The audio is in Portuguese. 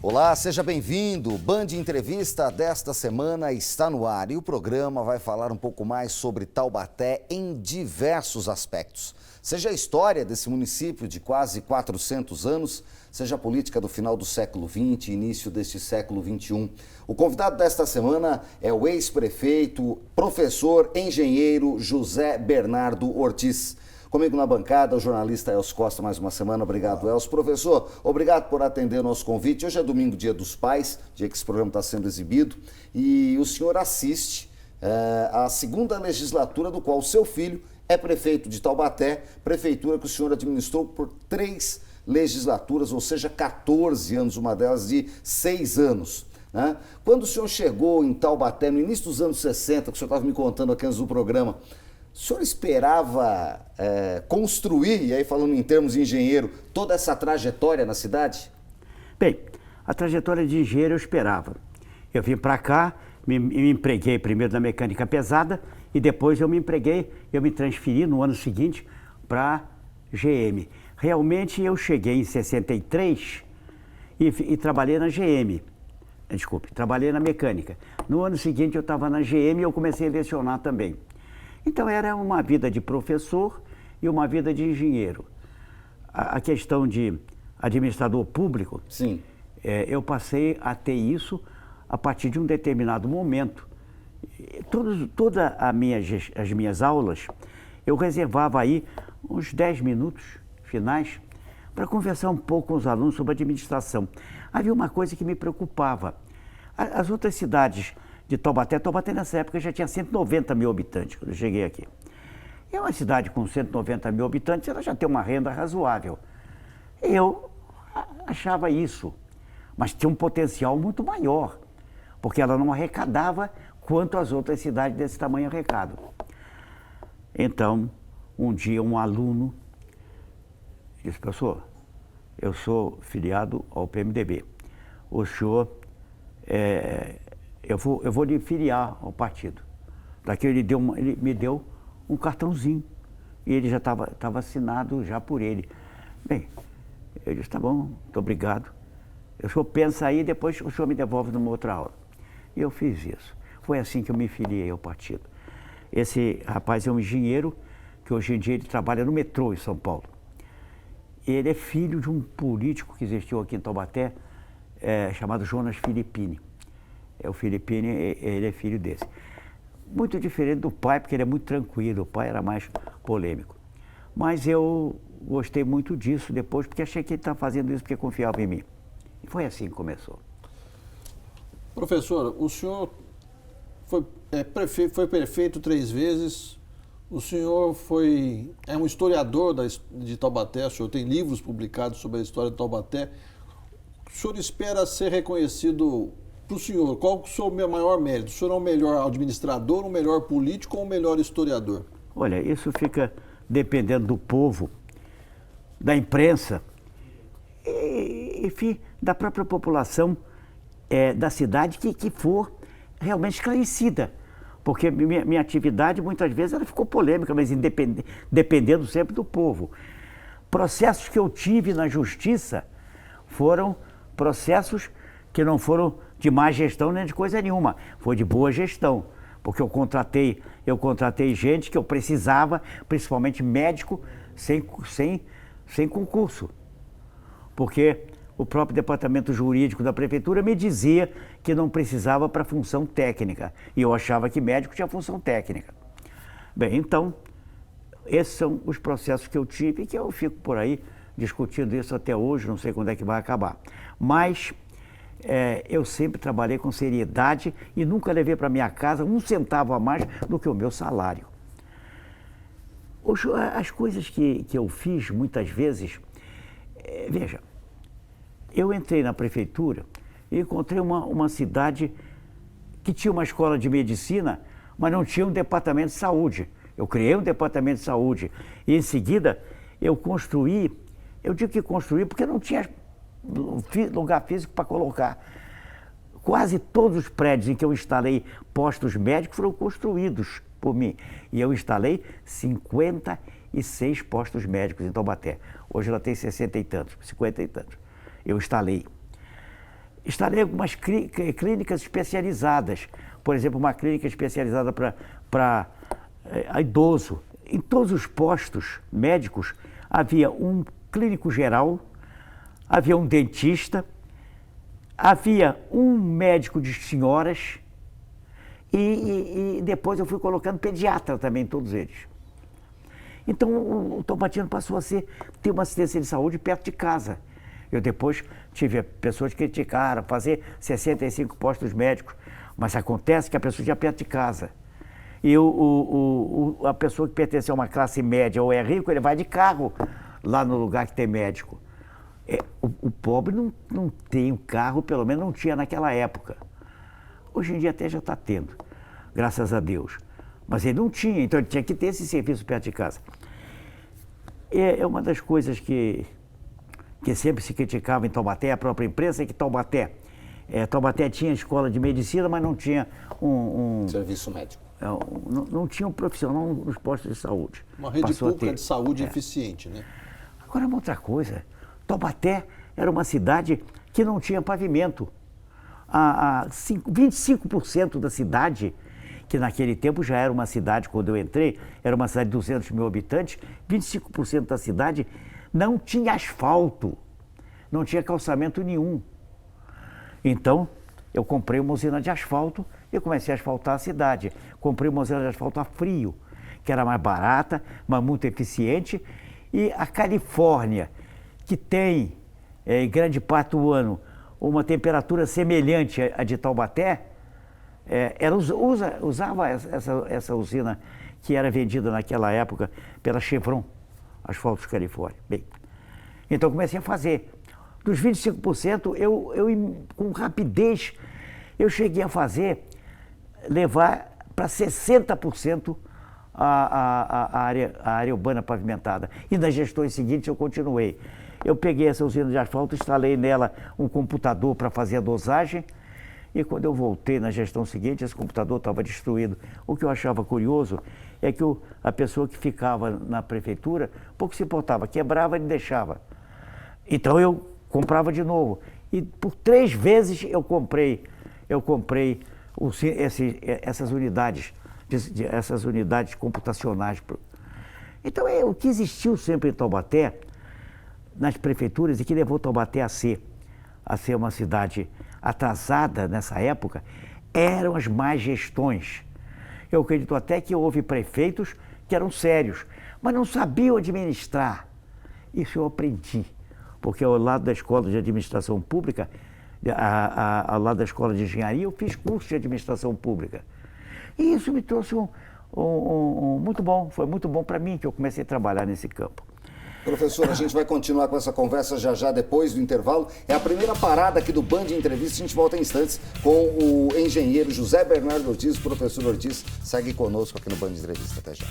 Olá, seja bem-vindo. Band Entrevista desta semana está no ar e o programa vai falar um pouco mais sobre Taubaté em diversos aspectos. Seja a história desse município de quase 400 anos, seja a política do final do século XX e início deste século XXI. O convidado desta semana é o ex-prefeito, professor, engenheiro José Bernardo Ortiz. Comigo na bancada, o jornalista Elcio Costa, mais uma semana. Obrigado, Elcio. Professor, obrigado por atender o nosso convite. Hoje é domingo, dia dos pais, dia que esse programa está sendo exibido, e o senhor assiste à segunda legislatura do qual o seu filho é prefeito de Taubaté, prefeitura que o senhor administrou por 3 legislaturas, ou seja, 14 anos, uma delas de 6 anos. Né? Quando o senhor chegou em Taubaté, no início dos anos 60, que o senhor estava me contando aqui antes do programa, o senhor esperava construir, e aí falando em termos de engenheiro, toda essa trajetória na cidade? Bem, a trajetória de engenheiro eu esperava. Eu vim para cá, me empreguei primeiro na mecânica pesada e depois eu me transferi no ano seguinte para GM. Realmente eu cheguei em 63 e trabalhei na GM. Desculpe, trabalhei na mecânica. No ano seguinte eu estava na GM e eu comecei a lecionar também. Então era uma vida de professor e uma vida de engenheiro. A questão de administrador público, sim, eu passei a ter isso a partir de um determinado momento. Todas as minhas aulas, eu reservava aí uns 10 minutos finais para conversar um pouco com os alunos sobre administração. Havia uma coisa que me preocupava. As outras cidades de Taubaté nessa época já tinha 190 mil habitantes quando eu cheguei aqui. E uma cidade com 190 mil habitantes, ela já tem uma renda razoável. Eu achava isso, mas tinha um potencial muito maior, porque ela não arrecadava quanto as outras cidades desse tamanho arrecadam. Então, um dia um aluno disse: professor, eu sou filiado ao PMDB, o senhor eu vou lhe filiar ao partido. Daqui ele me deu um cartãozinho e ele já estava assinado já por ele. Bem, eu disse: tá bom, muito obrigado. O senhor pensa aí, depois o senhor me devolve numa outra aula. E eu fiz isso. Foi assim que eu me filiei ao partido. Esse rapaz é um engenheiro que hoje em dia ele trabalha no metrô em São Paulo. Ele é filho de um político que existiu aqui em Taubaté, chamado Jonas Filippini. O Filippini, ele é filho desse. Muito diferente do pai, porque ele é muito tranquilo, o pai era mais polêmico. Mas eu gostei muito disso depois, porque achei que ele estava fazendo isso porque confiava em mim. E foi assim que começou. Professor, o senhor foi prefeito 3 vezes, o senhor é um historiador de Taubaté, o senhor tem livros publicados sobre a história de Taubaté. O senhor espera ser reconhecido para o senhor? Qual o seu maior mérito? O senhor é o melhor administrador, o melhor político ou o melhor historiador? Olha, isso fica dependendo do povo, da imprensa, enfim, da própria população da cidade que for realmente esclarecida. Porque minha atividade, muitas vezes, ela ficou polêmica, mas dependendo sempre do povo. Processos que eu tive na justiça foram processos que não foram de má gestão nem de coisa nenhuma, foi de boa gestão, porque eu contratei gente que eu precisava, principalmente médico, sem concurso, porque o próprio departamento jurídico da prefeitura me dizia que não precisava para função técnica, e eu achava que médico tinha função técnica. Bem, então, esses são os processos que eu tive e que eu fico por aí discutindo isso até hoje, não sei quando é que vai acabar. Mas eu sempre trabalhei com seriedade e nunca levei para minha casa um centavo a mais do que o meu salário. As coisas que eu fiz muitas vezes, veja, eu entrei na prefeitura e encontrei uma cidade que tinha uma escola de medicina, mas não tinha um departamento de saúde. Eu criei um departamento de saúde e em seguida eu digo que construí porque não tinha lugar físico para colocar. Quase todos os prédios em que eu instalei postos médicos foram construídos por mim. E eu instalei 56 postos médicos em Taubaté. Hoje ela tem 60 e tantos, 50 e tantos. Eu instalei. instalei algumas clínicas especializadas. Por exemplo, uma clínica especializada para idoso. Em todos os postos médicos havia um clínico geral, havia um dentista, havia um médico de senhoras e depois eu fui colocando pediatra também, todos eles. Então o Taubateano passou a ter uma assistência de saúde perto de casa. Eu depois tive pessoas que criticaram fazer 65 postos médicos, mas acontece que a pessoa já perto de casa. E a pessoa que pertence a uma classe média ou é rico, ele vai de carro lá no lugar que tem médico. O pobre não tem um carro, pelo menos não tinha naquela época. Hoje em dia até já está tendo, graças a Deus. Mas ele não tinha, então ele tinha que ter esse serviço perto de casa. É uma das coisas que sempre se criticava em Taubaté, a própria imprensa, é que Taubaté tinha escola de medicina, mas não tinha serviço médico. Não tinha um profissional nos postos de saúde. Uma rede pública de saúde eficiente, né? Agora, uma outra coisa, Taubaté era uma cidade que não tinha pavimento. 25% da cidade, que naquele tempo já era uma cidade, quando eu entrei, era uma cidade de 200 mil habitantes, 25% da cidade não tinha asfalto, não tinha calçamento nenhum. Então, eu comprei uma usina de asfalto e comecei a asfaltar a cidade. Comprei uma usina de asfalto a frio, que era mais barata, mas muito eficiente. E a Califórnia, que tem, em grande parte do ano, uma temperatura semelhante à de Taubaté, usava essa usina que era vendida naquela época pela Chevron, Asfaltos Califórnia. Bem, então comecei a fazer. Dos 25%, com rapidez, eu cheguei a levar para 60% a área urbana pavimentada. E nas gestões seguintes eu continuei. Eu peguei essa usina de asfalto, instalei nela um computador para fazer a dosagem, e quando eu voltei na gestão seguinte, esse computador estava destruído. O que eu achava curioso é que a pessoa que ficava na prefeitura pouco se importava, quebrava e deixava. Então eu comprava de novo. E por 3 vezes eu comprei essas unidades computacionais. Então o que existiu sempre em Taubaté, nas prefeituras, e que levou Taubaté a ser uma cidade atrasada nessa época, eram as más gestões. Eu acredito até que houve prefeitos que eram sérios, mas não sabiam administrar. Isso eu aprendi, porque ao lado da escola de administração pública, ao lado da escola de engenharia, eu fiz curso de administração pública. E isso me trouxe muito bom, foi muito bom para mim que eu comecei a trabalhar nesse campo. Professor, a gente vai continuar com essa conversa já depois do intervalo. É a primeira parada aqui do Band Entrevista. A gente volta em instantes com o engenheiro José Bernardo Ortiz. O professor Ortiz segue conosco aqui no Band Entrevista. Até já.